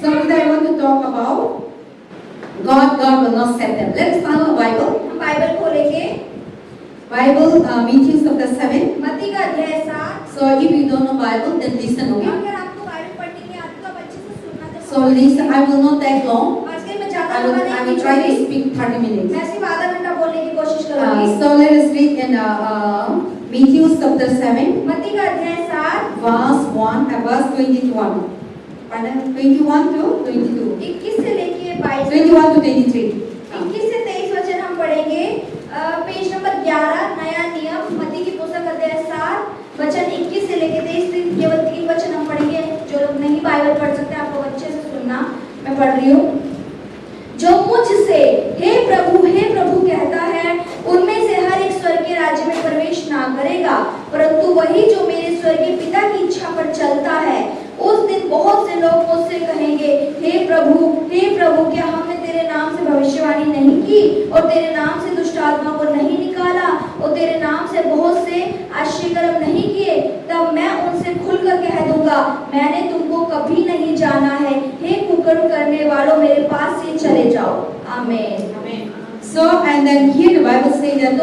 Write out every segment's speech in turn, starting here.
So today I want to talk about God will not set them. Let's start the Bible. हम Bible खोलेंगे Bible, Matthew chapter 7. मत्ती का अध्याय 7। So if you don't know Bible, then listen, okay? अगर आपको Bible पढ़ने की आदत है, आप अच्छे से सुनना तो So listen, I will not take long. आजकल मैं ज्यादा I लंबा will नहीं try to खींचूंगी। speak 30 minutes. मैं सिर्फ आधा घंटा बोलने की कोशिश करूंगी। So let us read in Matthew chapter 7, मत्ती का अध्याय 7 verse 1 and verse 21. Pardon? 21 to 22. 21 से लेके 22 21 to 23. 21 से 23 वचन हम पढ़ेंगे। पेज नंबर 11 नया नियम मत्ती की पुस्तक अध्याय 7 वचन 21 से लेके 23 तक केवल 3 वचन हम पढ़ेंगे। जो लोग नहीं बाइबल पढ़ सकते आप लोग अच्छे से सुनना, मैं पढ़ रही हूँ। जो मुझसे हे प्रभु कहता है, उनमें से हर एक स्वर्ग के राज्य में प्रवेश ना करेगा, परंतु वही जो मेरे स्वर्गीय पिता की इच्छा पर चलता है। उस दिन बहुत से लोग मुझसे कहेंगे, हे प्रभु क्या हमने तेरे नाम से भविष्यवाणी नहीं की और तेरे नाम से दुष्ट आत्मा को नहीं निकाला और तेरे नाम से बहुत से आश्चर्यकर्म नहीं किए? तब मैं उनसे खुलकर कह दूंगा, मैंने तुमको कभी नहीं जाना है। हे कुकर्म करने वालों, मेरे पास से चले जाओ। आमीन। So and then here the Bible says that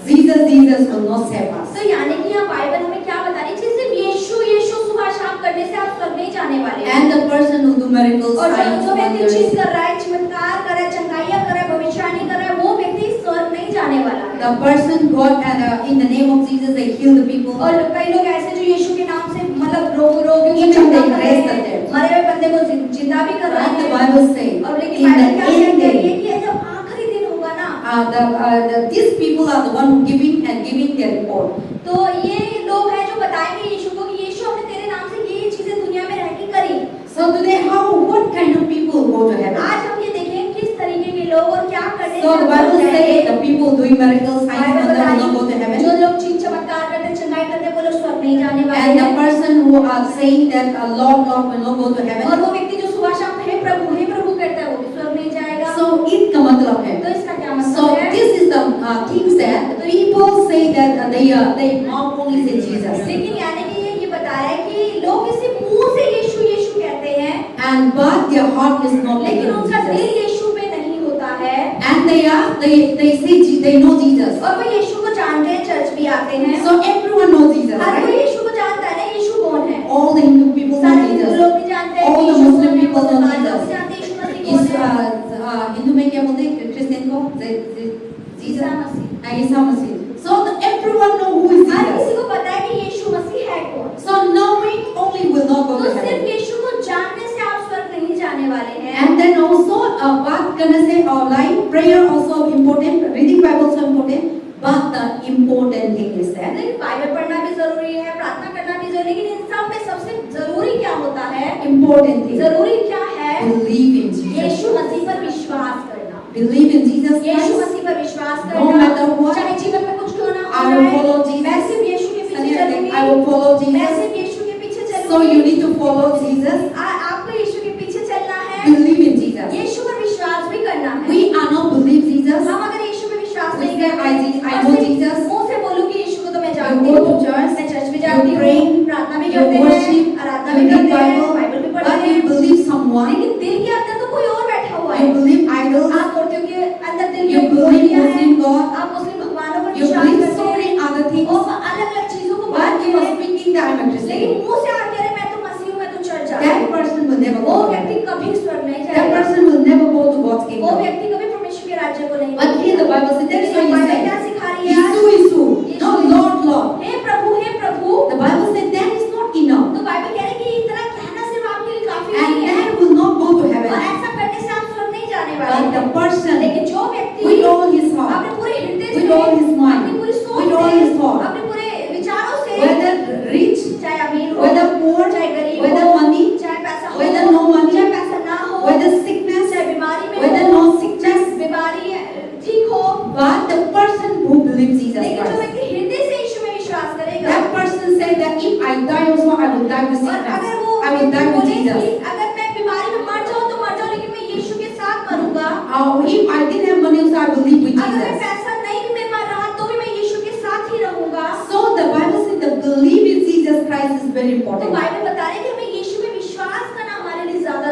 Jesus will not save us. तो यानी कि यहाँ बाइबल हमें क्या बता रही है कि सिर्फ यीशु सुबह शाम करने से आप स्वर्ग नहीं जाने वाले हैं। And the person who do miracles, और signs, जो व्यक्ति wonders, चीज कर रहा है, चमत्कार कर रहा है, चंगाइयाँ कर रहा है, भविष्यवाणी कर रहा है, वो व्यक्ति स्वर्ग नहीं जाने वाला है। the person God and in the name of Jesus they heal the people. और कई लोग ऐसे जो यीशु के नाम से मतलब रोगियों को Even जिंदा they कर रहे raise the हैं, dead. मरे हुए बंदे को जिंदा भी कर रहे And the हैं। Bible says और लेकिन in बाइबल the क्या end कहती है day, कि जब आखिरी दिन होगा ना, these people are the one who giving their report. तो ये लोग हैं जो बताएंगे यीशु को कि यीशु हमने तेरे नाम से ये चीजें दुनिया में रह के करी। So today, what kind of people go to heaven? आज हम ये देखें किस तरीके के लोग और क्या करने So the Bible says the people doing miracles, signs, Bible wonders बता will not go to रही heaven. जो लोग चीज चमत्कार करते चंगाई करते वो लोग स्वर्ग नहीं जाने वाले And the हैं। person who are saying that Lord will not go to और heaven. वो व्यक्ति जो सुबह शाम हे प्रभु कहता है वो भी स्वर्ग नहीं जाएगा। So इसका मतलब है. तो इसका क्या So मतलब है? this is the things that people say that they mouth only say Jesus. लेकिन यानी कि ये बता रहा है कि लोग इसे मुंह से यीशु कहते हैं, And but their heart is not like लेकिन उनका दिल Jesus. यीशु पे नहीं होता है। And they say they know Jesus. और वो यीशु को जानते हैं, चर्च भी आते हैं। So everyone knows Jesus, हर कोई right? यीशु को जानता है ना, यीशु कौन है? All the Hindu people know सारे हिंदू Jesus. लोग भी जानते हैं All कि the यीशु Muslim कौन है, people know मुसलमान लोग Jesus. भी जानते हैं यीशु मसीह कौन है। हिंदू में क्या बोलते हैं क्रिश्चियन को? Isa Masih. Isa Masih. So everyone know who is हर किसी Jesus. को पता है कि यीशु मसीह है कौन। So knowing only will not go तो to सिर्फ heaven. यीशु को जानने से आप स्वर्ग नहीं जाने वाले हैं। And then also, what gonna say online? Prayer also important. Reading Bible also important. But the important thing is that लेकिन बाइबल पढ़ना भी जरूरी है, प्रार्थना करना भी जरूरी है, लेकिन इन सब में सबसे जरूरी क्या होता है? important thing. जरूरी क्या है? Believe in Jesus. यीशु मसीह पर विश्वास करना। Believe in Jesus Yeshu Christ. मसीह पर विश्वास No करना। matter what, चाहे जीवन में कुछ क्यों ना I हो will जाए, follow Jesus. मैं सिर्फ यीशु के पीछे चलूंगी। I will follow मैं Jesus. सिर्फ यीशु के पीछे चलूंगी। So you need to follow Jesus. आपको यीशु के पीछे चलना है। Believe in Jesus. यीशु पर विश्वास भी करना है। We are not believe Jesus. हम अगर यीशु पे विश्वास We नहीं say, करते, I know Jesus. मुंह से बोलूंगी यीशु को तो मैं You जानती go हूँ, to church. मैं चर्च भी जाती You pray. हूँ, प्रार्थना भी You करते worship. हैं, आराधना You भी read करते हैं, Bible. बाइबल भी पढ़ते But you हैं, believe someone. लेकिन दिल के अंदर तो कोई और बैठा हुआ है। You believe idols. आप मूर्तियों के अंदर दिल You में believe मूर्तियां हैं, Muslim God. आप मुस्लिम भगवानों पर You विश्वास believe करते so हैं many other things. और अलग-अलग चीजों को But मानते you are हैं, speaking that I'm a लेकिन Christian. मुंह से आप कह रहे हैं मैं तो मसीह हूँ, मैं तो चर्च जाता That हूँ, person will never वो go to व्यक्ति heaven. कभी स्वर्ग नहीं That जाएगा, person will never go to God's वो kingdom. व्यक्ति कभी परमेश्वर के राज्य को नहीं But here the Bible says, that's why you Bible say, क्या सिखा रही है? Isu, no Lord, Lord. हे प्रभु The Bible says that is not enough. तो बाइबल कह रही है कि इतना कहना सिर्फ आपके लिए काफी And नहीं है that will not go to और heaven. ऐसा करने से आप स्वर्ग नहीं जाने But वाले the हैं। person लेकिन जो व्यक्ति with all his heart, अपने पूरे हृदय with से, all his mind, अपनी पूरी सोच with all से, his thought, अपने पूरे विचारों से, whether rich, चाहे अमीर हो, whether poor, चाहे गरीब whether हो, money, चाहे पैसा हो, whether no money, चाहे पैसा ना हो, whether sickness, चाहे बीमारी में whether हो, no sickness, बीमारी ठीक हो, but the person who believes Jesus लेकिन जो Christ, व्यक्ति हृदय से यीशु में विश्वास करेगा that person said that if I die also, I will die with और अगर sickness. वो I will die with बोले कि Jesus. अगर मैं बीमारी में मर जाऊं तो मर जाऊं, लेकिन मैं यीशु के साथ मरूंगा। If I didn't have money also, I will live with अगर मैं Jesus. पैसा नहीं भी मेरे पास रहा तो भी मैं यीशु के साथ ही रहूंगा। So the Bible says that believe in Jesus Christ is very तो important. बाइबल बता रही है कि हमें यीशु में विश्वास करना हमारे लिए ज्यादा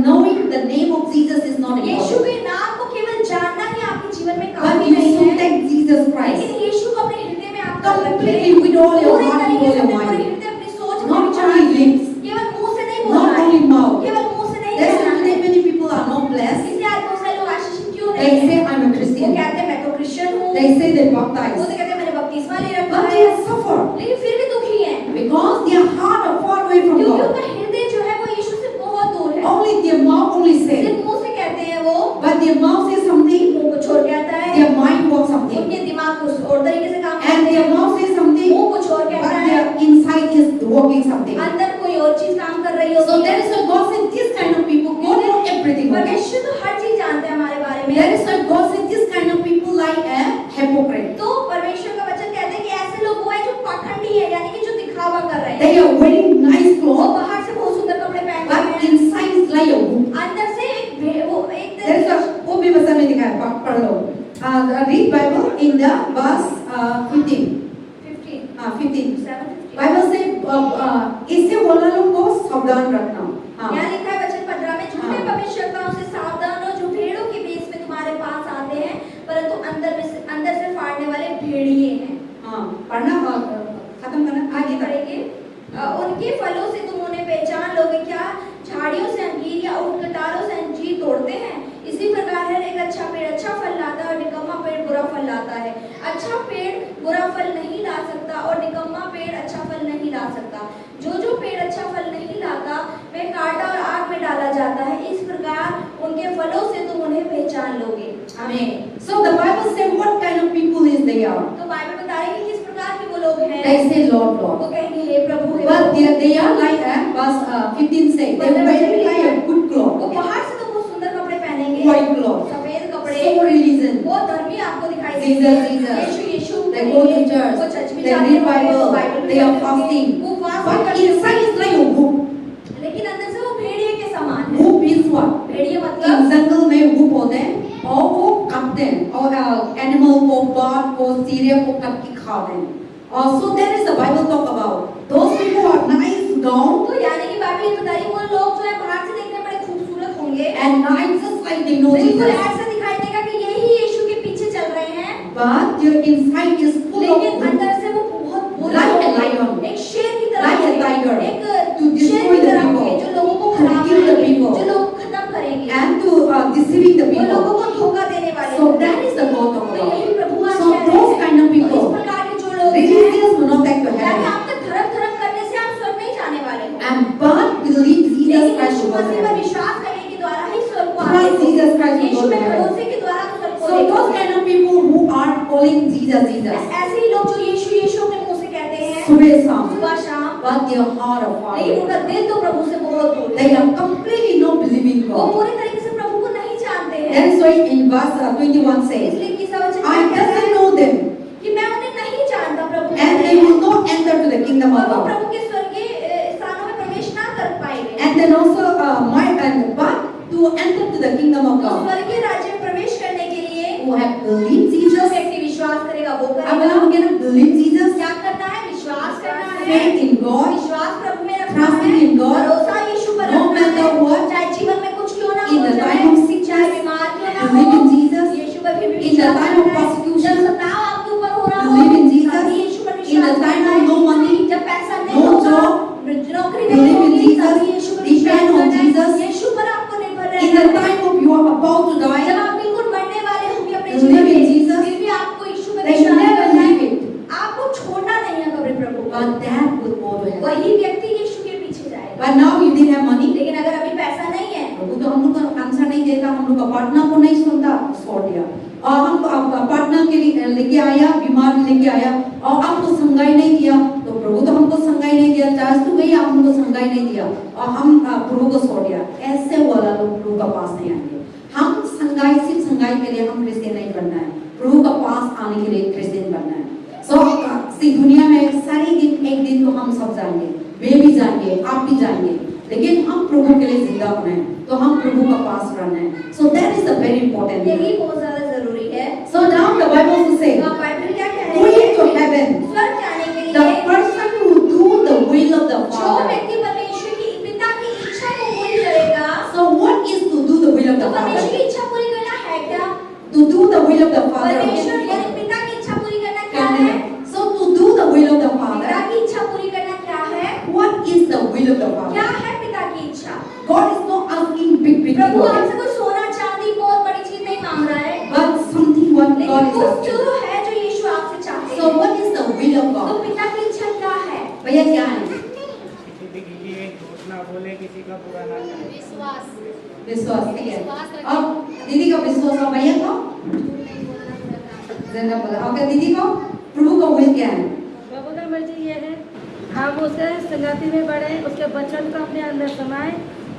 knowing the name of Jesus is not Yeshu important. के नाम को केवल जानना ही आपके जीवन में But काफी you नहीं should है, take Jesus Christ लेकिन यीशु को अपने हृदय में आप रखें, completely with all your पूरे heart, with तरीके all से your अपने पूरे mind. हृदय, अपनी सोच, अपने Not विचार only से, lips, केवल मुंह से नहीं बोलना not है, only mouth. केवल मुंह से नहीं That's कहना why है। many people are not blessed. इसलिए आज बहुत सारे लोग आशीषित क्यों They नहीं say हैं? I'm a वो Christian. कहते हैं मैं तो क्रिश्चियन हूँ, They say they वो baptized. तो कहते हैं मैंने बपतिस्मा ले रखा But है, they suffer लेकिन फिर भी दुखी हैं, because their heart are far away from क्योंकि God. उनका हृदय जो है वो यीशु से बहुत दूर है। Only their mouth only say, सिर्फ मुंह से कहते हैं वो, but their mouth says something, मुंह को छोड़ कहता है, their mind works something, उनके दिमाग कुछ और तरीके से काम and करते their हैं, mouth says something, मुंह कुछ और but कहता है, their inside is working something. अंदर कोई और चीज काम कर रही So होती that है। is why God said this kind of people, God knows everything. Okay? परमेश्वर तो हर चीज जानते हैं हमारे बारे में। That is why God said this kind of people like a hypocrite. तो परमेश्वर का वचन कहते हैं कि ऐसे लोग वो हैं जो पाखंडी है, यानी कि जो दिखावा कर रहे हैं। They are wearing nice वो clothes, बाहर से बहुत सुंदर कपड़े पहनते but हैं, inside is like a wolf. अंदर से वो एक That is why वो भी वचन में दिखाया, पढ़ लो. Read Bible in the verse 15. 15. 7:15 Bible say इससे वाला लोग को सावधान रखना. हाँ. यहाँ लिखा है वचन 15 में, झूठे हाँ. भविष्यवक्ताओं से सावधान हो जो भेड़ों के भेष में तुम्हारे पास आते हैं, परंतु अंदर से फाड़ने वाले भेड़िए हैं। हाँ. पढ़ना खत्म करना आगे आगे बढ़ेंगे। उनके फलों से तुम उन्हें पहचान लोगे क्या? झाड़ियों से अंजीर या ऊँटकटारों से अंजीर तोड़ते हैं? इसी प्रकार हर एक अच्छा पेड़ अच्छा फल लाता है और निकम्मा पेड़ बुरा फल लाता है। अच्छा पेड़ बुरा फल नहीं ला सकता और निकम्मा पेड़ अच्छा फल नहीं ला सकता। जो पेड़ अच्छा फल नहीं लाता वह काटा और आग में डाला जाता है। इस प्रकार उनके फलों से तुम उन्हें पहचान लोगे। Amen. So the Bible says what kind of people is they are. तो बाइबल बता रही है कि किस प्रकार के वो लोग हैं। They say Lord, Lord. वो कहेंगे हे प्रभु हे But Prabhu. they are like verse 15 say they wear like a good वो cloth, बाहर से तो बहुत सुंदर कपड़े पहनेंगे, white cloth, सफेद कपड़े, so religion. वो धर्मी आपको दिखाई Jesus, देंगे। Jesus. यीशु They go to church, वो चर्च में they जाते read होंगे, वो Bible, बाइबल they are पढ़ते होंगे, fasting. वो फास्ट But करते inside is like a wolf. होंगे, लेकिन अंदर से वो भेड़िए के समान है। Wolf is what? भेड़िए In मतलब jungle में wolf होते हैं और वो काटते हैं और animal को bird को चिड़िया को काट के खाते हैं. So that is the Bible talk about. Those people are nice gown तो यानी कि बाइबल ये बता रही है वो लोग जो है बाहर से देखने में बड़े खूबसूरत होंगे, and nice just like they know बिल्कुल Jesus. ऐसा दिखाई देगा कि यही यीशु के पीछे चल रहे हैं, But their inside is full of लेकिन wolf. अंदर से वो बहुत बुरे Like a लोग हैं। lion. एक शेर की तरह Like a होंगे, tiger. एक To शेर destroy की the तरह people. होंगे जो लोगों को To खराब kill the करेंगे, people. जो लोगों को खत्म करेंगे, And to deceiving the वो लोगों people. को धोखा देने वाले So होंगे। that is the God of तो God. यही प्रभु आज So कह रहे those हैं, kind of तो people, इस प्रकार के जो लोग हैं, religious will not take to यानी heaven. आपका धर्म करने से आप स्वर्ग नहीं जाने वाले हो, And but believe Jesus लेकिन Christ Yeshu will go to मसीह पर heaven. विश्वास करने के द्वारा ही स्वर्ग को Trust आते हो। Jesus Christ will Yeshu go to में heaven. भरोसे के द्वारा आप स्वर्ग को So those देखोगे। kind of people who are calling Jesus Jesus. ऐसे ही लोग जो यीशु यीशु अपने मुंह से कहते हैं सुबह शाम. सुबह शाम, But their heart are far लेकिन away. उनका दिल तो प्रभु से बहुत दूर है। They are completely not believing वो God. पूरी तरीके से प्रभु को नहीं जानते हैं। That's why in verse 21 says, इसलिए कि वचन I में कहता doesn't है know them, कि मैं उन्हें नहीं जानता प्रभु and they will not enter to the kingdom और of वो God. प्रभु के स्वर्गीय स्थानों में प्रवेश ना कर पाएंगे। And then also but to enter to the kingdom of तो God, स्वर्गीय राज्य में प्रवेश करने के लिए who have believed जो Jesus. व्यक्ति विश्वास करेगा वो अब करेगा। हम कहना believe Jesus, क्या करना है? विश्वास करना है, faith in God, विश्वास प्रभु में रखना trusting है, in God, भरोसा यीशु पर no रखना matter है, what, चाहे जीवन में कुछ क्यों ना in हो the जाए, time of sickness, चाहे बीमार क्यों ना believe in हो, Jesus, यीशु पर भी in the विश्वास time of करना है। persecution, जब सताव आपके ऊपर हो रहा हो, believe in Jesus, तभी यीशु पर in the विश्वास time करना of है। no money, जब पैसा no नहीं होगा, job, नौकरी believe नहीं in होगी, Jesus, तभी यीशु पर विश्वास depend on करना है। Jesus, यीशु पर आपको निर्भर in रहना the है। time of you are about to die, जब आप बिल्कुल मरने वाले होंगे अपने Believe जीवन in में, Jesus, फिर भी आपको यीशु पर then you विश्वास never करना है। leave it. आपको छोड़ना नहीं है कभी प्रभु को। But that will go to heaven. वही व्यक्ति यीशु के पीछे जाएगा। But now you didn't have money. लेकिन अगर अभी पैसा नहीं है, प्रभु तो हम लोग का आंसर नहीं देता, हम लोग का पार्टनर को नहीं सुनता, छोड़ दिया। और हम पार्टनर के लिए लेके आया, बीमार लेके आया और आपको संगाई नहीं दिया, तो प्रभु तो हमको संगाई नहीं दिया, चार्ज तो गई, आप हमको संगाई नहीं दिया और हम प्रभु को छोड़ दिया। ऐसे वाला लोग प्रभु का पास नहीं आएंगे। हम संगाई सिर्फ संगाई के लिए हम क्रिश्चियन नहीं बनना है, प्रभु का पास आने के लिए क्रिश्चियन बनना है। सो दुनिया में सारे दिन एक दिन तो हम सब जाएंगे, वे भी जाएंगे, आप भी जाएंगे, लेकिन हम प्रभु के लिए जिंदा होना है, तो हम प्रभु का पास रहना है। So that is the very important thing. यही बहुत ज्यादा जरूरी है। सो नाउ द बाइबल से तो बाइबल क्या कह रही going है? to heaven, स्वर्ग जाने के the लिए person who do the will of the जो Father. व्यक्ति परमेश्वर की पिता की इच्छा को पूरी करेगा, So what will of the Father. क्या है पिता की इच्छा? God is not asking big Prabhu things, आपसे कोई सोना चांदी बहुत बड़ी चीज नहीं मांग रहा है, but something what God लेकिन is कुछ asking. जो है जो यीशु आपसे चाहते So हैं। what is the will of तो God? पिता की इच्छा क्या है? भैया क्या है? किसी के लिए झूठ ना बोले, किसी का बुरा ना करे। विश्वास विश्वास, ठीक है। विश्वास रखें। अब दीदी का विश्वास और भैया का नहीं बोलना पड़ेगा। ज़रा बोला। और क्या दीदी को प्रभु का will क्या है? प्रभु का मर्जी ये है हम उसके संगति में बढ़े, उसके वचन को अपने अंदर समाए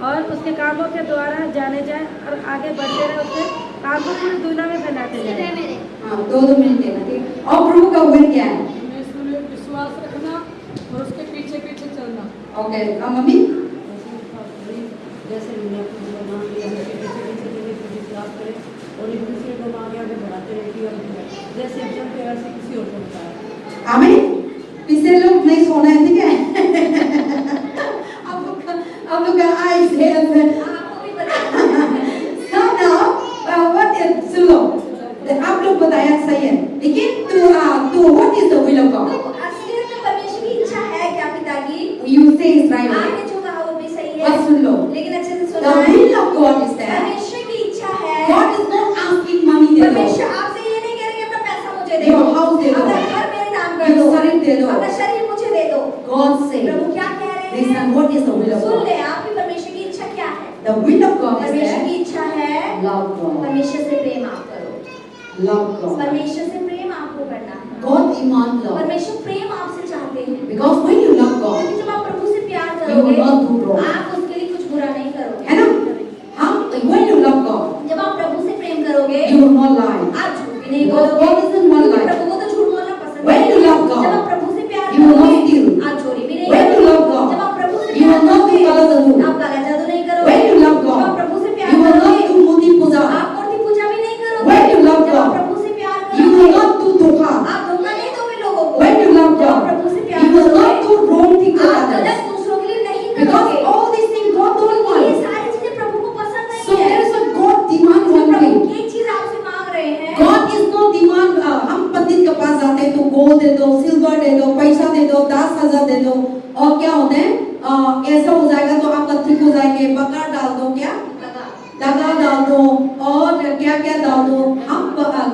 और उसके कामों के द्वारा जाने जाए और आगे बढ़ते रहे, उसके काम को पूरी दुनिया में फैलाते सीधे जाए। मेरे हाँ, 2 मिनट देना, ठीक। और प्रभु का will क्या है? इसमें विश्वास रखना और उसके पीछे पीछे चलना। ओके, अब मम्मी जैसे हमने अपने को मान लिया है, पीछे पीछे चले तो विश्वास करें और एक दूसरे को आगे बढ़ाते रहे और जैसे हम चलते वैसे किसी और को बताएं। आमीन। पीछे लोग नहीं सोना है, ठीक है? आप लोग का eyes hands आपको भी बताना है। सब ना what is सुनो, आप लोग बताया सही है, लेकिन तू what is the will of God? तो असलियत में परमेश्वर की इच्छा है क्या पिता की? You say is right. आपने जो कहा वो भी सही बस है, सुन लो। लेकिन अच्छे से The सुनना है। will of God is that परमेश्वर की इच्छा है। God is not asking money दे दो, परमेश्वर आपसे ये नहीं कह रहे कि अपना पैसा मुझे दे Your दो, house दे दो, अपना घर मेरे नाम कर Your दो, शरीर दे दो। अपना शरीर मुझे दे दो। God say, प्रभु क्या कह रहे listen, हैं? what is the will of soon God? ले, आपकी परमेश्वर की इच्छा क्या है? The will of God is परमेश्वर की that इच्छा है love God, परमेश्वर से प्रेम आप करो। love God. परमेश्वर से प्रेम आपको करना है। God demands love परमेश्वर प्रेम आपसे चाहते हैं, because when you love God, क्योंकि जब आप प्रभु से प्यार you will करोगे not do wrong. आप उसके लिए कुछ बुरा नहीं करोगे, है ना? When you love God, जब आप प्रभु से प्रेम करोगे you will not lie. आप झूठ भी नहीं Because बोलोगे, God isn't one क्योंकि lie. प्रभु को तो झूठ बोलना पसंद When है। you love God, जब आप प्रभु से प्यार you will not करोगे steal. आप चोरी भी नहीं When you करोगे, love God, जब आप प्रभु से you प्यार will not do करोगे काला जादू. आप काला जादू नहीं करोगे, When you love जब आप God, प्रभु से प्यार you will करोगे not do मूर्ति पूजा. आप मूर्ति पूजा भी नहीं करोगे, When you love जब आप God, प्रभु से प्यार you will करोगे not do धोखा. आप धोखा नहीं दोगे लोगों को, When you love जब आप God, प्रभु से प्यार you will करोगे not do wrong thing to आप others. गलत दूसरों के लिए नहीं Because करोगे, all these things God don't ये want. सारी चीजें प्रभु को पसंद So नहीं है। there is a God demand तो one प्रभु thing. एक चीज आपसे मांग रहे हैं, God is not demand. हम पंडित के पास जाते हैं तो गोल्ड दे दो, सिल्वर दे दो, पैसा दे दो, 10,000 दे दो, और क्या होता है ऐसा हो जाएगा तो आप ठीक हो जाएंगे, बकरा डाल दो, क्या दगा डाल दो और क्या क्या डाल दो। हम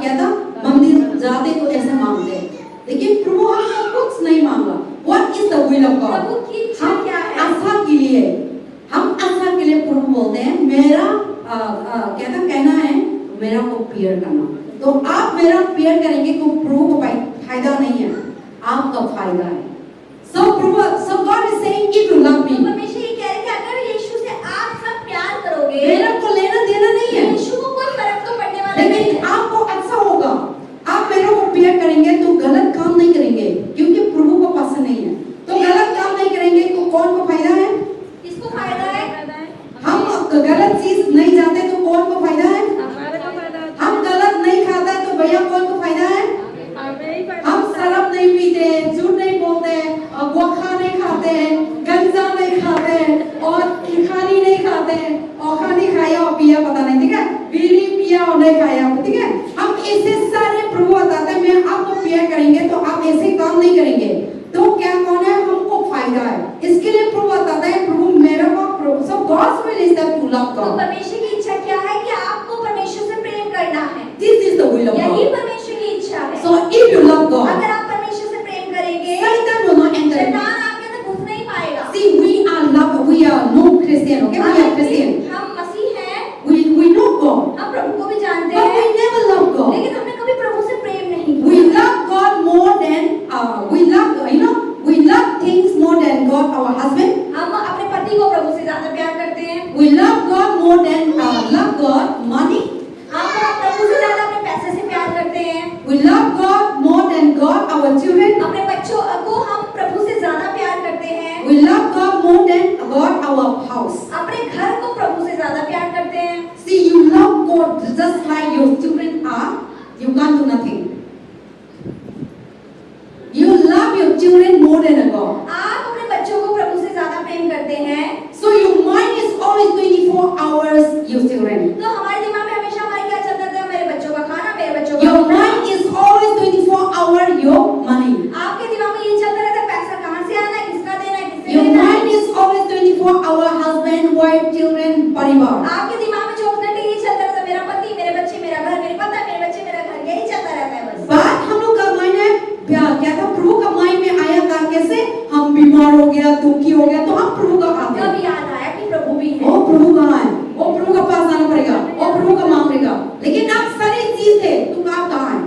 क्या था मंदिर जाते तो ऐसे मांगते हैं, लेकिन प्रभु हमको कुछ नहीं मांगा। What is the will of God? प्रभु की इच्छा हम क्या है? आशा के लिए, हम आशा के लिए प्रभु बोलते हैं मेरा क्या था कहना है मेरा को प्यार करना। तो आप मेरा प्यार करेंगे तो प्रभु को फायदा नहीं है, आपका फायदा है। So God is saying if you love me, परमेश्वर ये कह रहे हैं कि अगर यीशु से आप सब प्यार करोगे, मेरा को लेना देना नहीं है, यीशु को कोई फर्क तो पड़ने वाला नहीं लेकिन है। आपको अच्छा होगा। आप मेरे को प्यार करेंगे तो गलत काम नहीं करेंगे, क्योंकि प्रभु को पसंद नहीं है। तो गलत काम नहीं करेंगे तो कौन को फायदा है? किसको फायदा है? हम गलत चीज नहीं जाते तो कौन को फायदा है? हमारे को फायदा होता हम गलत नहीं खाते तो भैया कौन को फायदा है? है, हमें ही फायदा हम होता है। शराब नहीं पीते, झूठ नहीं बोलते, गुटखा नहीं खाते, गंजा नहीं खाते और खानी नहीं खाते, और खानी खाया और पिया पता नहीं, ठीक है? बीड़ी पिया और नहीं खाया, ठीक है? हम ऐसे सारे प्रभु बताते हैं मैं आपको प्यार करेंगे तो आप ऐसे काम नहीं करेंगे, तो क्या कौन है? हमको फायदा है। इसके लिए प्रभु बताता है प्रभु मेरा को प्रभु सब God's will is that to love to God. परमेश्वर की इच्छा क्या है कि आपको परमेश्वर से प्रेम करना है, this is the will of यही गॉड। परमेश्वर की इच्छा है। So if you love God, अगर आप परमेश्वर से प्रेम करेंगे, Satan will not enter. शैतान आपके अंदर घुस नहीं पाएगा। See, we are no Christian, okay? We are Christian. हम मसीह हैं, We know God, हम प्रभु को भी जानते but we हैं, never love God. लेकिन हमने कभी प्रभु से प्रेम नहीं We किया। love God more than we love things more than God, our husband. हम अपने पति को प्रभु से ज्यादा प्यार करते हैं, We love God more than love God money. हम प्रभु से ज्यादा अपने पैसे से प्यार करते हैं, We love God more than God, our children. अपने बच्चों को हम प्रभु से ज्यादा प्यार करते हैं, We love God more than God, our house. अपने घर को प्रभु से ज्यादा प्यार करते हैं। See, you love God just like your children are. You can't do nothing. You love your children more than a God. आप अपने बच्चों को प्रभु से ज्यादा प्रेम करते हैं, So your mind is always 24 hours your children. तो हमारे दिमाग में हमेशा हमारे क्या चलता था? मेरे बच्चों का खाना, मेरे बच्चों का Your खाना। mind is always 24 hours your money. आपके दिमाग में ये चलता रहता है पैसा कहाँ से आना है, किसका देना है, किससे Your लेना है। mind is always for our husband, wife, children, परिवार. आपके दिमाग में 24 घंटे यही चलता रहता है, मेरा पति, मेरे बच्चे, मेरा घर, मेरे पता, मेरे बच्चे, मेरा घर, यही चलता रहता है बस। बात हम लोग का माइंड है क्या था, प्रभु का माइंड में आया था कैसे हम बीमार हो गया, दुखी हो गया, तो हम प्रभु का आते हैं। कब याद आया कि प्रभु भी है? ओ प्रभु कहाँ है? ओ प्रभु का पास जाना पड़ेगा, ओ प्रभु का मांगेगा। लेकिन आप सारी चीज है, तुम आप कहाँ है?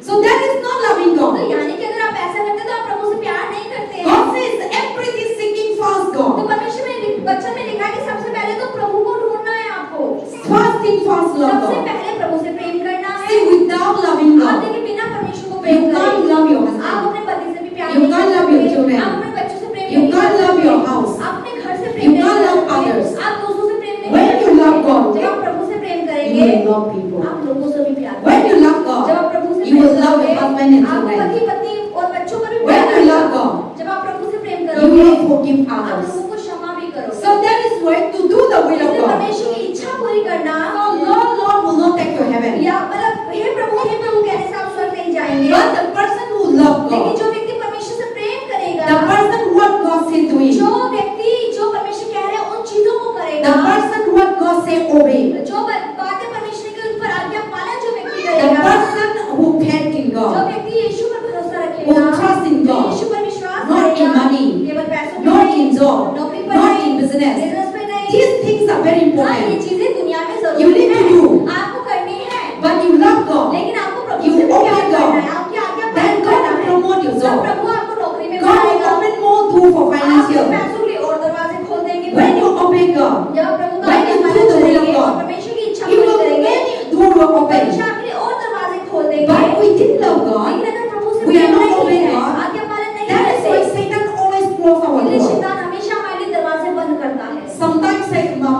So that is not loving God. तो यानी कि अगर आप ऐसा करते तो आप प्रभु से प्यार नहीं करते हैं। God says everything seeking first तो God. परमेश्वर में वचन में लिखा है कि सबसे पहले तो प्रभु को ढूंढना है आपको। First thing first love सबसे God. पहले प्रभु से प्रेम करना है। See, without loving आप God, देखिए बिना परमेश्वर को you प्रेम can't करे love your आप husband. अपने पति से भी प्यार You नहीं can't कर love your सकते। children. आप अपने बच्चों से प्रेम You नहीं can't कर love सकते। your house. आप अपने घर से You प्रेम नहीं can't कर love सकते। others. आप दोस्तों से प्रेम नहीं When कर you सकते। love God, जब आप प्रभु से प्रेम you करेंगे will love people. आप लोगों से भी प्यार When करेंगे। you love God, जब आप प्रभु से you will Prem love your करोगे, husband and आप children. पति पत्नी और बच्चों पर भी When प्यार you love करोगे। God, जब आप प्रभु से प्रेम you करोगे will forgive आप others. लोगों को क्षमा भी करोगे। So that is why to do the will of इसलिए God. परमेश्वर की इच्छा पूरी करना So Lord will not take you heaven. या मतलब हे प्रभु कहने से आप स्वर्ग नहीं जाएंगे। But the person who loves लेकिन God, जो व्यक्ति परमेश्वर से प्रेम करेगा, the person what God said to जो him, व्यक्ति जो परमेश्वर कह रहे हैं उन चीजों को the करेगा, person what God say obey, जो बातें परमेश्वर के उन पर आज्ञा पालन जो व्यक्ति the करेगा, person who faith in जो God, व्यक्ति यीशु पर भरोसा who रखेगा, trust in जो God, यीशु पर विश्वास not in करेगा, money, केवल पैसों पे not नहीं, in job, नौकरी पर not नहीं, in business. बिजनेस पे नहीं। These things are very हाँ, ये important. चीजें दुनिया में You जरूरी need to है, do. आपको करनी है, But you love God, लेकिन आपको प्रभु You से भी obey प्यार God. करना है, आपकी आज्ञा Then पालन God करना will है। promote you. तब So प्रभु आपको नौकरी में God will बढ़ाएगा, open more door for आपके financial. पैसों के लिए और दरवाजे खोल देंगे। When you obey God, जब आप प्रभु का when you आज्ञा do the पालन will of करेंगे और God, परमेश्वर की इच्छा He पूरी will करेंगे, many door will open. परमेश्वर आपके लिए और दरवाजे खोल देंगे। But we didn't love God. लेकिन अगर प्रभु से We are प्रेम not नहीं obeying है, God. आज्ञा पालन नहीं That is why करते, Satan always close our इसलिए door. शैतान हमेशा हमारे लिए दरवाजे बंद करता है। Sometimes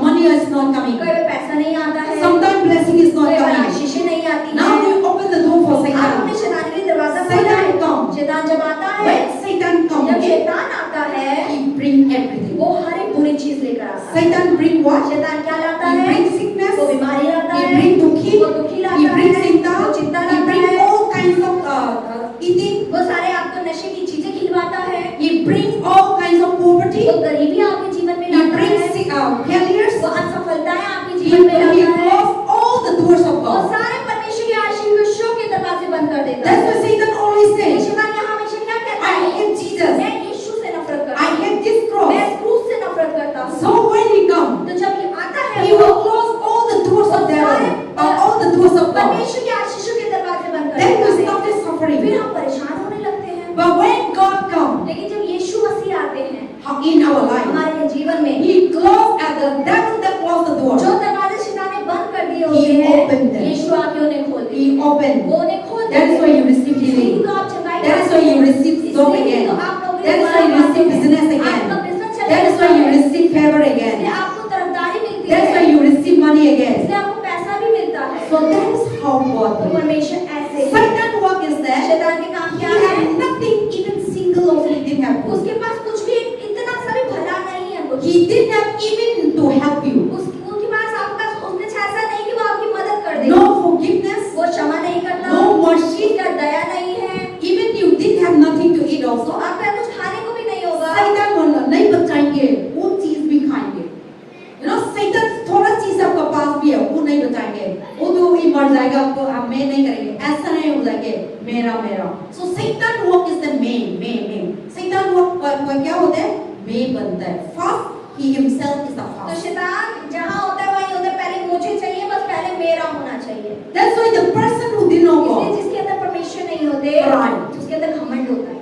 money is not coming. कई बार पैसा नहीं आता है, Sometimes blessing is not कई बार coming. आशीषें नहीं आती Now हैं। you open the door for आप Satan. अपने शैतान के लिए दरवाजा खोला Satan है। come. शैतान जब आता है, When Satan जब comes, शैतान आता है, he bring everything. वो हर एक बुरी चीज लेकर आता है। Satan bring what? शैतान क्या लाता He है? bring sickness. वो बीमारी लाता He है, bring दुखी. वो दुखी लाता He bring है, चिंता. वो चिंता He लाता bring है, all kinds of eating. वो सारे आपको नशे की चीजें खिलवाता है, He bring all kinds of poverty. वो गरीबी आपके जीवन में He लाता brings है, failures. वो असफलताएं आपके He जीवन में लाता है, close all the doors of वो God. सारे परमेश्वर के आशीर्वादों के दरवाजे बंद कर देता That's है। why Satan always लेकिन says, शैतान यहाँ हमेशा क्या कहता I है? hate Jesus. मैं यीशु से नफरत करता I हूँ, hate this मैं cross. इस क्रूस से नफरत करता हूँ। So when he comes, तो जब ये आता है, he will close all the doors of devil, all the doors of God. परमेश्वर के आशीषों के दरवाजे बंद कर Then we देता है। stop this फिर suffering. हम परेशान होने लगते हैं। But when God comes लेकिन जब यीशु मसीह आते हैं in our life, हमारे जीवन में, he closed at the devil that closed the door. जो दरवाजे शैतान ने बंद कर दिए He होते opened हैं, them. यीशु आके उन्हें खोल दिए। He opened. वो उन्हें खोल That is देते why हैं। you receive इसलिए healing. तो आप चंगाई That is पाते why you हैं। receive job इसलिए again. तो आप लोगों That is ने why you पाते receive हैं। business आपका again. business चलने That is why लगता you है। receive favor इसलिए again. आपको तरफदारी मिलती That is है। why you receive money again. इसलिए आपको पैसा भी मिलता है। So that is how God तो works. परमेश्वर ऐसे ही। Satan work is that शैतान के काम he क्या है? had nothing, even single of it didn't have. उसके पास कुछ भी इतना सा भी भला नहीं है कुछ। He didn't have even to help you. उनके पास आपका उसने ऐसा नहीं कि वो आपकी मदद कर दे। No forgiveness, वो क्षमा नहीं करता, no mercy. उसका दया नहीं है, Even you didn't have nothing to eat also. आपका कुछ खाने को भी नहीं होगा। Satan बोला नहीं बचाएंगे, वो चीज भी खाएंगे. You know, Satan थोड़ा चीज आपका पास भी है, वो नहीं बचाएंगे. वो तो ये मर जाएगा, आपको हम मैं नहीं करेंगे. ऐसा नहीं हो जाएगा, मेरा मेरा. So Satan work is the main. Satan work क्या होता है? main बनता है. First, he himself is the तो first. शैतान जहाँ होता है वहीं होता है, पहले मुझे चाहिए, बस पहले मेरा होना चाहिए। That's why the person who didn't know इसलिए God, जिसके अंदर परमेश्वर नहीं होते, Right. उसके अंदर घमंड होता है।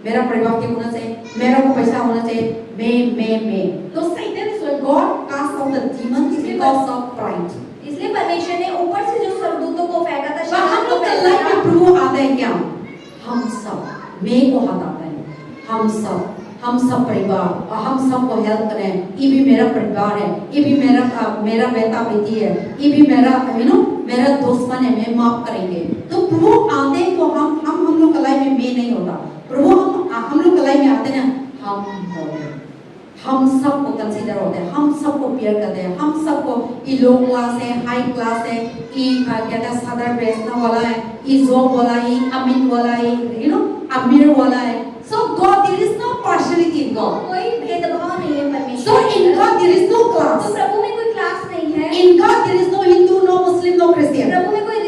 मेरा परिवार क्या होना चाहिए, मेरा को पैसा होना चाहिए, मैं. तो Satan is why God cast out the demon because of pride. इसलिए परमेश्वर ने ऊपर से जो स्वर्गदूतों को फेंका था, पर शैतान हम को लोग के फेंका लाइफ में था, प्रभु आता है क्या? हम सब, मैं को हटाता है, हम सब परिवार, और हम सबको हेल्प करें. ये भी मेरा परिवार है, ये भी मेरा बेटा बेटी है, ये भी मेरा मेरा दुश्मन है, मैं माफ करेंगे. तो प्रभु आते हैं तो हम लोग का लाइफ में मैं नहीं होता. प्रभु हम लोग का लाइफ में आते हैं, हम सबको कंसीडर होते हैं, हम सबको प्यार करते हैं, हम सबको ये लो क्लास है, हाई क्लास है, ये कहता है सादर बेचने वाला है, ये जॉब वाला है, अमीन वाला है, अमीर वाला है. So God, there is no partiality in God. कोई भेदभाव नहीं है परमेश्वर Christian. प्रभु में कोई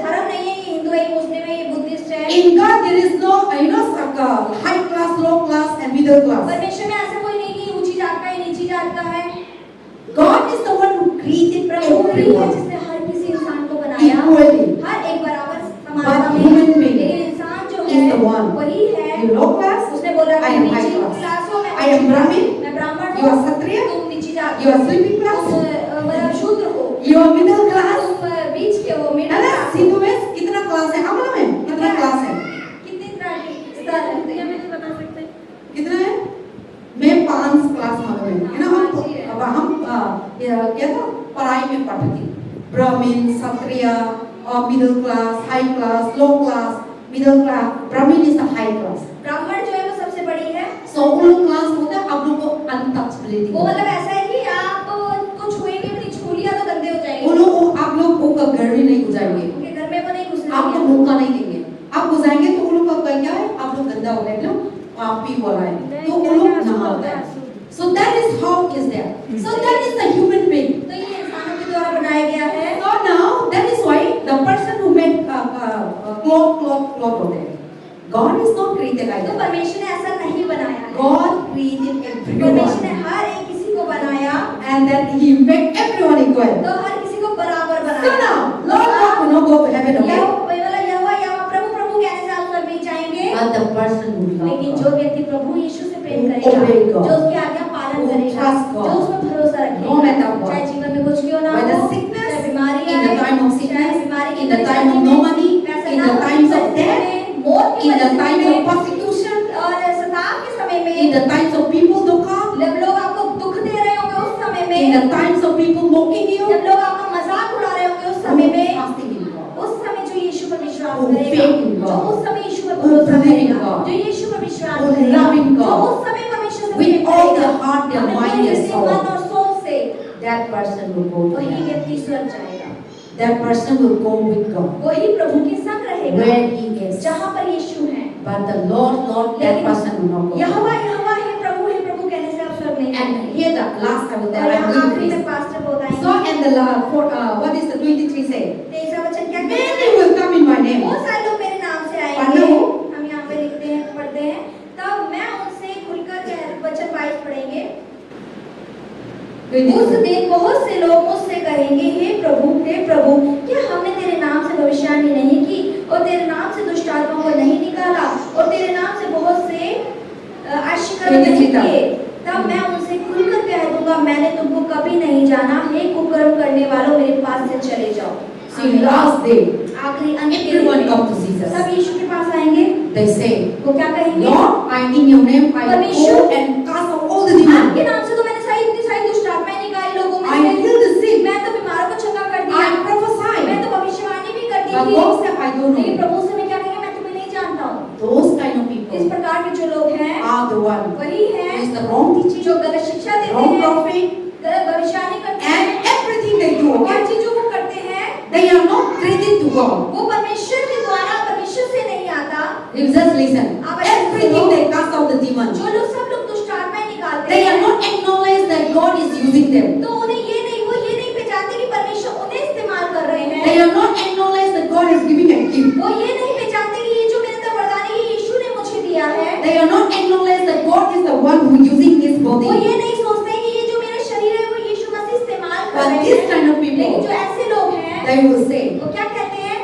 धर्म नहीं है, ये हिंदू है, ये मुस्लिम है, ये बुद्धिस्ट है। In God there is no, high class, low class, and middle class. परमेश्वर में ऐसा कोई नहीं कि ऊंची जात का है, नीची जात का है। God is the one who created प्रभु वही है everyone जिसने हर किसी इंसान को बनाया, equally. हर एक बराबर But समानता में। human being लेकिन इंसान जो is है the one. वही है। You low class, उसने बोला I मैं am high नीची class. क्लास हूँ, मैं I am Brahmin, मैं ब्राह्मण you are हूँ, Kshatriya, तुम नीची जात you are sleeping class, मतलब शूद्र हो, you are middle class. तुम बीच के हो, है मिडिल ना? क्लास हो। सिंधु में कितना क्लास है? हम लोग में कितना क्लास है? कितनी तरह के स्तर रहते ये हैं? भी नहीं बता सकते। कितना है? मैं 5 क्लास मालूम है, है ना? हाँ, जी है। अब हम क्या था? पढ़ाई में पढ़ती थी। ब्राह्मण, क्षत्रिय, और मिडिल क्लास, हाई क्लास, लो क्लास, मिडिल क्लास। ब्राह्मण इज द हाई क्लास। ब्राह्मण जो है वो सबसे बड़ी है। सो उन लोग क्लास होता है, आप लोग को अनटचेबिलिटी। वो मतलब ऐसा है कि आप कुछ छुएंगे भी नहीं, छू लिया तो गंदे हो जाएंगे। वो लोग आप लोग को घर में नहीं घुसाएंगे, उनके घर में वो नहीं घुसने आपको देंगे। मौका नहीं देंगे। आप घुसाएंगे तो वो लोग का क्या है? आप लोग गंदा हो गए ना, आप भी हो रहा है, तो वो लोग नहाता है। So that is how is there. So that is the human being. तो ये इंसानों के द्वारा बनाया गया है। So now that is why the person who made cloth होते हैं. God is not created like तो that. परमेश्वर ने ऐसा नहीं बनाया है। God created परमेश्वर ने everyone, हर एक किसी को बनाया, and then He made everyone equal. तो हर किसी को बराबर So बनाया। now Lord God will not go to heaven, okay? यहोवा प्रभु प्रभु कहने से आप स्वर्ग नहीं जाएंगे। But the person who लेकिन loves जो God, व्यक्ति प्रभु यीशु से प्रेम Who करेगा, obey God, जो उसकी आज्ञा पालन who करेगा, trust God, जो उसमें भरोसा no matter रखेगा, what, चाहे जीवन में कुछ क्यों ना whether हो, sickness, चाहे बीमारी in the आए, time of चाहे sickness, बीमारी की in the time परेशानी of no में, money, पैसा in ना the होने times की of परिस्थिति death, में, मौत की in the times परिस्थिति of में, persecution, और सताव के समय में, in the times of people to come, जब लोग आपको दुख दे रहे होंगे उस समय in the में, times of people mocking you, जब लोग आपका मजाक उड़ा रहे होंगे उस समय में, trusting in God, उस समय जो यीशु पर विश्वास Who करेगा, faith in God, जो उस समय यीशु पर who भरोसा believe in करेगा, God, जो यीशु पर विश्वास who करेगा, love in जो God, उस समय परमेश्वर से with प्रेम all करेगा, their heart, their अपने mind, पूरे their से soul, मन और सोच से, that person will go to वही heaven. व्यक्ति स्वर्ग जाएगा। That person will go with God वही प्रभु के संग रहेगा where He is. जहाँ पर यीशु है। But the Lord, that person will not go. यहोवा यहोवा है प्रभु कहने से आप स्वर्ग नहीं And जाएंगे। here the last I will और यहाँ tell आखिरी you में पास्टर बताएंगे। So and the what is the 23 say? 23वां वचन क्या कहता Many है? will come in my name. बहुत सारे लोग मेरे नाम से पढ़ना आएंगे। हो? हम यहाँ पे लिखते हैं, पढ़ते हैं। तब मैं उनसे खुलकर वचन 22 पढ़ेंगे। उस दिन बहुत से लोग मुझसे कहेंगे, हे प्रभु क्या हमने तेरे नाम से भविष्यवाणी नहीं की और तेरे नाम से दुष्ट आत्माओं को नहीं निकाला और तेरे नाम से बहुत से आश्चर्य नहीं किए? तब मैं उनसे खुलकर कह दूंगा, मैंने तुमको कभी नहीं जाना, हे कुकर्म करने वालों, मेरे पास से चले जाओ। See, last day, आखिरी अंत के everyone दिन come to Jesus. सब यीशु के पास आएंगे। They say, वो क्या कहेंगे? Lord, I in your name I परमेश्वर, go and cast out all the demons. आपके नाम से तो मैंने इतनी सारी दुष्ट आत्माएं निकाली लोगों में I से। heal the sick. मैं तो बीमारों को चंगा कर दिया। I prophesy. मैं तो भविष्यवाणी भी करती But थी। God said, I don't लेकिन know. प्रभु से मैं क्या कहेंगे, मैं तुम्हें नहीं जानता हूँ। Those kind of इस people प्रकार के जो लोग हैं are the one वही who हैं is the wrong teaching, जो गलत शिक्षा देते wrong हैं, prophet, गलत भविष्यवाणी करते हैं, and everything they do. Her Okay? चीज जो वो करते हैं They are not credited to God. वो परमेश्वर के द्वारा परमेश्वर से नहीं आता। You just listen. Everything they cast out the demons. जो लोग सब लोग दुष्ट आत्माएं निकालते They are हैं, not acknowledged that God is using them. तो उन्हें ये नहीं पहचानते कि परमेश्वर उन्हें इस्तेमाल कर रहे हैं। They are not acknowledged that God is giving a gift. वो ये नहीं पहचानते कि ये जो मेरे अंदर वरदान है, ये यीशु ने मुझे दिया है। They are not acknowledged that God is the one who is using this वो body. ये नहीं सोचते कि ये जो मेरा शरीर है वो यीशु मसीह इस्तेमाल कर But रहे this हैं। kind of लेकिन people, जो ऐसे लोग हैं they will say, वो क्या कहते हैं?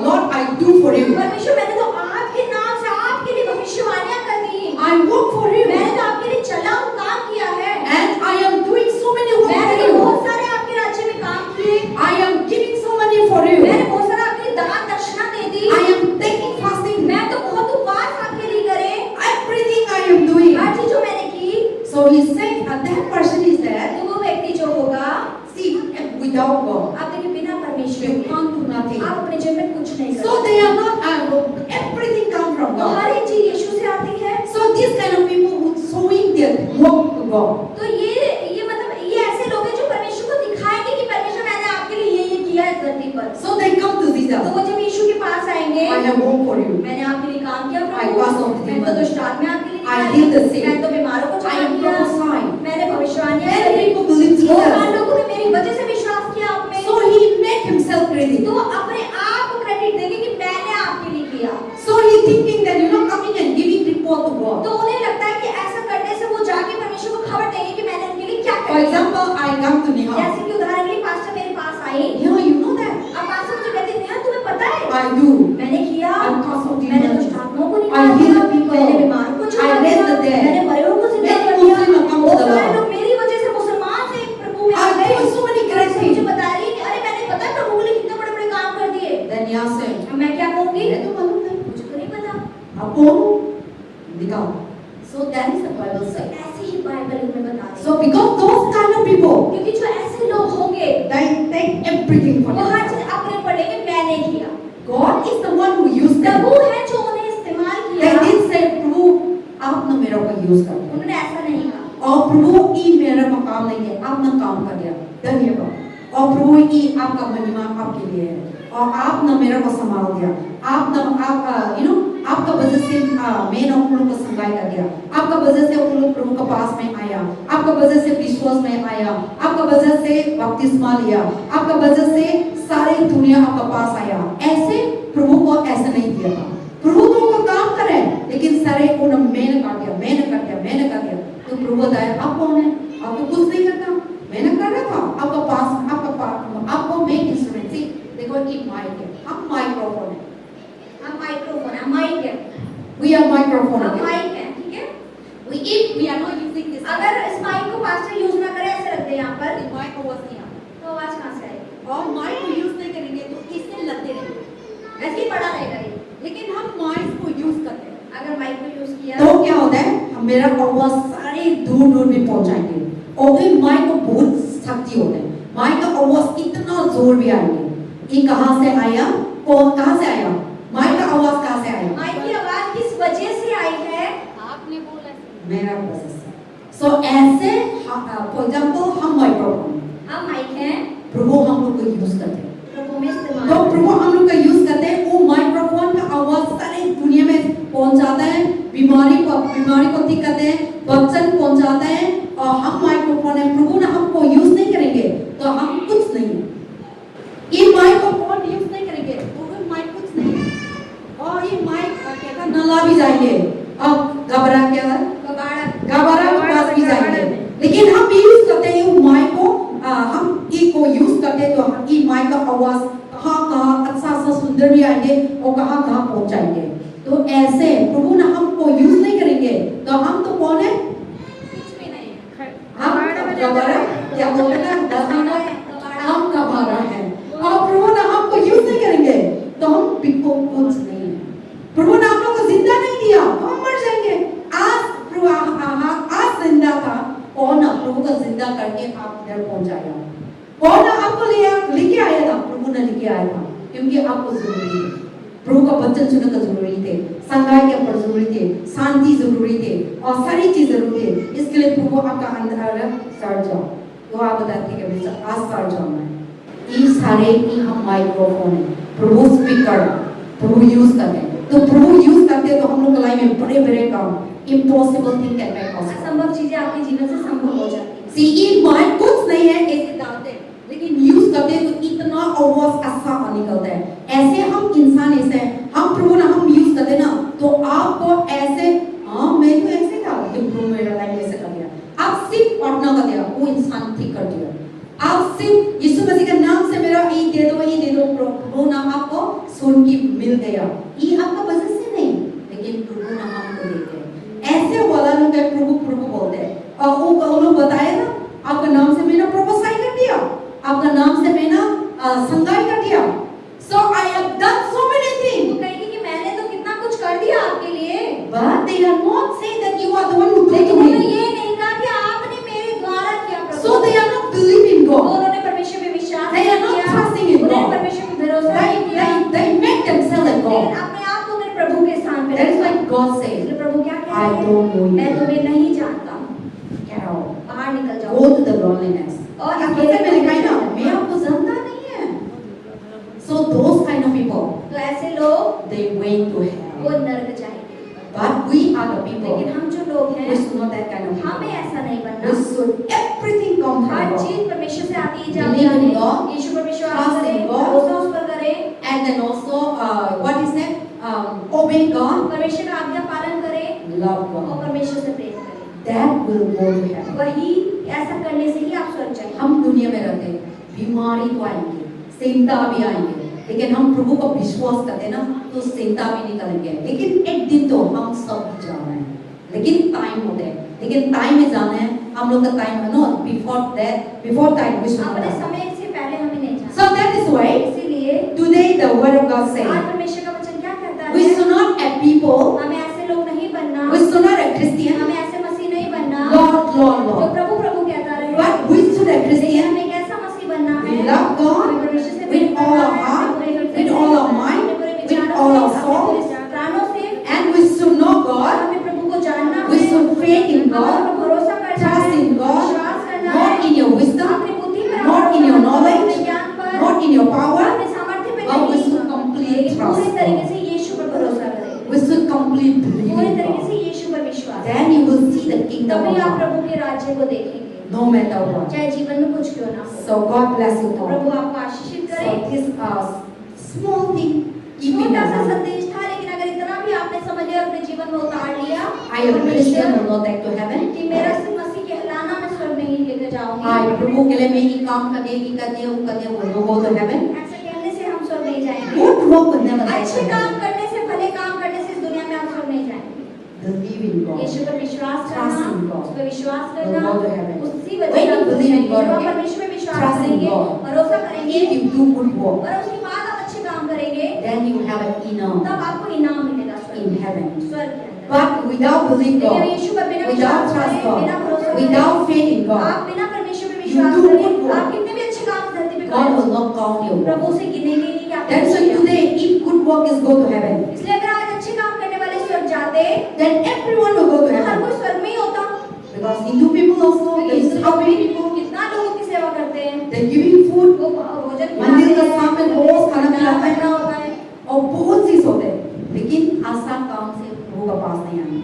Lord, I do for you. परमेश्वर, मैंने तो आपके नाम से आपके लिए भविष्यवाणियां कर दी। I work for you. मैंने तो आपके लिए चला हूँ, काम किया है। And I am doing so many work मैंने for तो you. बहुत सारे आपके राज्य में काम किए। I am giving so many for you. मैंने बहुत सारा आपके लिए दान दक्षिणा दे दी। I am taking fasting. मैं तो बहुत उपवास आपके लिए करे। Everything I am doing. हर चीज जो मैंने की। So he said, that person is there. तो वो व्यक्ति जो होगा, See, without God, आप देखिए बिना परमेश्वर you के can't do nothing. आप अपने जीवन में कुछ नहीं कर So सकते। they are not, everything comes from तो God. हर एक चीज यीशु से आती है। So these kind of people who showing their work to God. तो ये मतलब ये ऐसे लोग हैं जो परमेश्वर को दिखाएंगे कि परमेश्वर, मैंने आपके लिए ये किया है धरती पर। So they come to तो Jesus. वो जब यीशु के पास आएंगे, I have work for you. मैंने आपके लिए काम किया I cast Prabhu, out the मैंने तो demons. दुष्ट आत्माएं आपके लिए I निकाली, heal the sick. मैंने तो बीमारों को I चंगा am किया, prophesying. मैंने भविष्यवाणियां Many करी। people believe बहुत सारे Jesus. लोगों ने मेरी वजह से विश्वास किया आप में। So he made example, I come to Neha. जैसे कि उदाहरण के लिए पास्टर मेरे पास आए, Neha, you know that? अब पास्टर मुझे कहते हैं, नेहा तुम्हें पता है I do. मैंने किया, I cast out मैंने demons. दुष्ट आत्माओं को I निकाल heal दिया, the people. मैंने बीमारों को छुड़ा I दिया, raise the dead. मैंने मरे को जिंदा Many कर दिया। Muslim have come to बहुत the सारे Lord. लोग मेरी वजह से मुसलमान से प्रभु में आ I गए। do so many great मुझे things. बता रही है कि अरे मैंने पता है प्रभु के लिए कितने बड़े-बड़े काम कर दिए। Then Neha said, अब मैं क्या कहूँगी? "मैं तो मालूम नहीं, मुझे तो नहीं पता। आप कौन हो? दिखाओ." So that is the Bible तो says. ऐसे ही बाइबल हमें बता रही है। So because those kind of people, क्योंकि जो ऐसे लोग होंगे, they take everything for वो हर themselves. चीज अपने पढ़ेंगे, मैंने किया। God is the one who used them. प्रभु है जो उन्हें इस्तेमाल They किया। didn't say, "प्रभु, आप ना मेरा को यूज कर दो." उन्होंने ऐसा नहीं कहा। और प्रभु ये मेरा मकाम नहीं है, आपने काम कर दिया, धन्यवाद। और प्रभु ये आपका महिमा आपके लिए है, और आपने मेरा को संभाल दिया, आपने आपका वजह से मैंने उन लोगों को संभाल कर दिया, आपका वजह से उन लोग प्रभु के पास में आया, आपका वजह से विश्वास में आया, आपका वजह से बपतिस्मा लिया, आपका वजह से सारी दुनिया आपके पास आया। ऐसे प्रभु को ऐसा नहीं दिया था। प्रभु तुमको काम करे, लेकिन सारे को मैंने कर दिया, मैंने कर दिया, मैंने कर दिया। तो प्रभु बताया, आप कौन है? आप तो कुछ नहीं करता, मैंने कर रहा था। आपको मेन इंस्ट्रूमेंट थी, देखो कि माइक है, हम माइक्रोफोन है, हम माइक्रोफोन है, माइक है, we are microphone, हम okay? माइक है, ठीक है? if we are not using this, अगर इस माइक को पास्टर यूज ना करे, ऐसे रख दे यहाँ पर, माइक आवाज नहीं आता, तो आवाज कहाँ से आएगी? और माइक को यूज नहीं करेंगे तो इससे लगते रहेंगे, ऐसे ही पड़ा रहेगा ये। लेकिन हम माइक को यूज करते हैं अगर माइक को यूज किया, तो क्या होता है, मेरा आवाज सारे दूर दूर में पहुंचाएंगे। और फिर माइक को बहुत शक्ति होता है, माइक का आवाज इतना जोर भी आएंगे। ये कहाँ से आया? कहाँ से आया? माइक का आवाज कहाँ से आया? माइक की आवाज किस वजह से आई है? आपने बोला मेरा वजह से। सो ऐसे फॉर एग्जाम्पल हम माइक्रोफोन, हम माइक हैं, प्रभु हम लोग को यूज करते हैं, प्रभु में इस्तेमाल तो प्रभु हम लोग का यूज करते हैं। वो माइक्रोफोन का आवाज सारे दुनिया में पहुंचाता है, बीमारी को ठीक करते हैं, वचन पहुंचाता है। और हम माइक्रोफोन है, प्रभु ने हमको यूज नहीं करेंगे तो हम कुछ नहीं है। ये माइक्रोफोन यूज नहीं करेंगे तो वो माइक कुछ नहीं है। और ये माइक क्या नला भी जाएंगे, अब गबरा क्या है, गबरा के पास भी जाएंगे। लेकिन हम यूज करते हैं ये माइक को, हम ये को यूज करते हैं तो हम ये माइक का आवाज कहाँ अच्छा सुंदर भी आएंगे और कहाँ पहुंचाएंगे। तो ऐसे प्रभु ने हमको यूज नहीं करेंगे तो हम तो कौन है? कुछ भी नहीं है। हम गबरा, क्या बोलते हैं, हम गबरा है। और प्रभु ने हमको यूज नहीं करेंगे तो हम बिल्कुल कुछ नहीं है। प्रभु ने हम लोग को जिंदा नहीं दिया तो हम मर जाएंगे। आज प्रभु आज जिंदा था, कौन प्रभु को जिंदा करके आप इधर पहुंचाया? कौन आपको लेके आया था? प्रभु ने लेके आया था, क्योंकि आपको जरूरी है, प्रभु का वचन सुनने का जरूरी थे, संगाई के ऊपर जरूरी थे, शांति जरूरी थे, और सारी चीज जरूरी है। इसके लिए प्रभु आपका अंदर सड़ जाओ, तो आप बताते हैं कि आज सड़ जाना है। ये सारे की हम माइक्रोफोन है, प्रभु स्पीकर, प्रभु यूज करते हैं। तो प्रभु यूज करते हैं तो हम लोग लाइफ में बड़े बड़े काम, impossible thing can be possible, असंभव चीजें आपके जीवन से संभव हो जाती हैं। सी ये माइक कुछ नहीं है, ऐसे डालते हैं, लेकिन यूज करते हैं तो इतना आवाज अच्छा निकलता है। ऐसे हम इंसान ऐसे हैं, हम प्रभु ना हम यूज करते ना तो आपको ऐसे, हाँ मैं तो ऐसे था, ये प्रभु मेरा लाइफ ऐसे कर दिया, आप सिर्फ प्रार्थना कर दिया, वो इंसान ठीक कर दिया। आप सिर्फ यीशु मसीह के नाम से मेरा ये दे दो, प्रभु ना आपको सुन के मिल गया। ये आपका वजह से नहीं, लेकिन प्रभु ना हमको देते हैं। ऐसे वाला लोग प्रभु बोलते हैं, और वो लोग बताए ना, आपका नाम से मैंने प्रोफेसाई कर दिया, आपका नाम से मैंने संगाई कर दिया। So I have done so many things. वो कहेंगे कि मैंने तो कितना कुछ कर दिया आपके लिए। But they are not saying that you are the one who did लेकिन to उन्होंने me. ये नहीं कहा कि आपने मेरे द्वारा किया प्रभु। So they are not believing वो God. उन्होंने परमेश्वर में विश्वास They नहीं are not किया, trusting in उन्होंने God. परमेश्वर में भरोसा नहीं किया, They make themselves like लेकिन God. अपने आप को उन्होंने प्रभु के स्थान पे That is रखा। why God says, इसलिए प्रभु क्या कह I रहे don't know हैं? मैं you. तुम्हें नहीं जानता, Get out. बाहर निकल जाओ। Go to the loneliness. और इस अकेले वजह में लिखा है ना, मैं आपको जानता नहीं है। So those kind of people, तो ऐसे लोग they went to वो hell. नरक जाएंगे। But we are the लेकिन people. हम जो लोग We हैं, should not that kind of people. हमें ऐसा नहीं We बनना। should everything come from her God. चीज परमेश्वर से आती है, Believe in जाती God, है। यीशु पर विश्वास trust in करें, God, भरोसा उस पर करें, and then also what is that? Obey God, परमेश्वर का आज्ञा पालन करें love और God. परमेश्वर से प्रेम करें। That will go to heaven. वही ऐसा करने से ही आप स्वर्ग जाएंगे। हम दुनिया में रहते हैं, बीमारी तो आएंगे, चिंता भी आएंगे, लेकिन हम प्रभु को विश्वास करते हैं ना तो चिंता भी निकलेंगे। लेकिन एक दिन तो हम सब जाना है, लेकिन टाइम होते हैं, लेकिन टाइम में जाना है। हम लोग का टाइम है no before that, before time we should अपने समय से पहले हमें नहीं जाना। So that is why इसीलिए today the word of God says आज परमेश्वर का वचन क्या कहता we है? should not act people, हमें ऐसे लोग नहीं बनना, we should not act Christian, हमें ऐसे मसीह नहीं बनना Lord, Lord, जो Lord, प्रभु प्रभु कहता रहे। but we should act लेकिन Christian. हमें कैसा मसीह बनना We है? love God हमें परमेश्वर से with प्रेम all करना our है, heart, अपने पूरे with हृदय all से, our mind, अपने पूरे with विचारों all से, our अपने soul, पूरे प्राणों से। and we should know God, हमें प्रभु को जानना we है, should faith in हमें God, उस पर भरोसा करना trust है, in God, विश्वास करना not है, in your wisdom, अपनी बुद्धि पर not in your knowledge, अपने ज्ञान पर, not in your power, अपने सामर्थ्य पर but we नहीं, should complete लेकिन trust पूरी तरीके God. से यीशु पर भरोसा करें, We should complete believe पूरी in तरीके से God. यीशु पर विश्वास। Then you will see the kingdom तभी of आप God, प्रभु के राज्य को देखेंगे, no matter what. चाहे जीवन में कुछ क्यों ना हो। So God bless you तो all. प्रभु आपको आशीषित करे। So this small thing, keeping छोटा सा in mind. संदेश था, लेकिन अगर इतना भी आपने समझ लिया और अपने जीवन में उतार लिया, I am a Christian, will not take to heaven. कि मेरा सिर्फ मसीह कहलाना मैं स्वर्ग नहीं लेकर जाऊंगी। I प्रभु के लिए मैं ये काम करने की करते वो go to heaven. ऐसा कहने से हम स्वर्ग नहीं जाएंगे। Good work will never take अच्छे to काम heaven. करने से, भले काम करने से इस दुनिया में आप स्वर्ग नहीं जाएंगे। Believe in God. यीशु पर विश्वास Trust करना, in God. उस पर विश्वास Will करना, go to heaven. उसी When वजह you से believe in God, जब आप okay? परमेश्वर में विश्वास Trust in करेंगे, God. भरोसा करेंगे, If you do good work, और उसके बाद आप अच्छे काम करेंगे, then you have an inner तब आपको इनाम मिलेगा स्वर्ग in में, heaven. स्वर्ग के अंदर। But without believing लेकिन God, यीशु पर बिना without विश्वास trust करे, बिना भरोसा God, करे, without faith in God, आप बिना परमेश्वर पे You विश्वास do करें, good work. आप कितने भी अच्छे काम धरती पे God करें, will not count your Prabhu work. से गिनेंगे नहीं कि आपने That's कुछ why किया। today, if good work is go to heaven, इसलिए अगर आज अच्छे काम करने वाले स्वर्ग जाते, then everyone will go to तो हर heaven. कोई स्वर्ग में ही होता। Because Hindu people also, they is helping people, कितना लोगों की सेवा करते हैं, they're giving food, वो भोजन मंदिर खिलाते का हैं, सामने रोज खाना खिलाते हैं। खड़ा होता है। और बहुत चीज होते हैं, लेकिन आशा काम से प्रभु का पास नहीं आएंगे।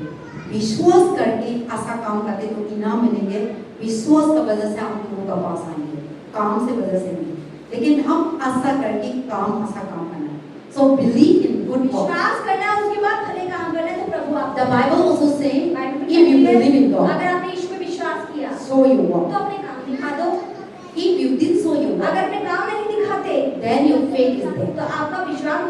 विश्वास करके आशा काम करते तो इनाम मिलेंगे। विश्वास की वजह से हम प्रभु का पास आएंगे, काम से वजह से नहीं। लेकिन हम आशा करके आशा काम करना है। So believe in good work. विश्वास करना, उसके बाद भले काम करना है, तो प्रभु आप The Bible also say, Bible में if you कहती है, believe in God, अगर आपने यीशु पे विश्वास किया, show your तो work. अपने काम दिखा दो। If you did show your अगर work, अपने काम नहीं दिखाते, then your faith is there. तो आपका विश्वास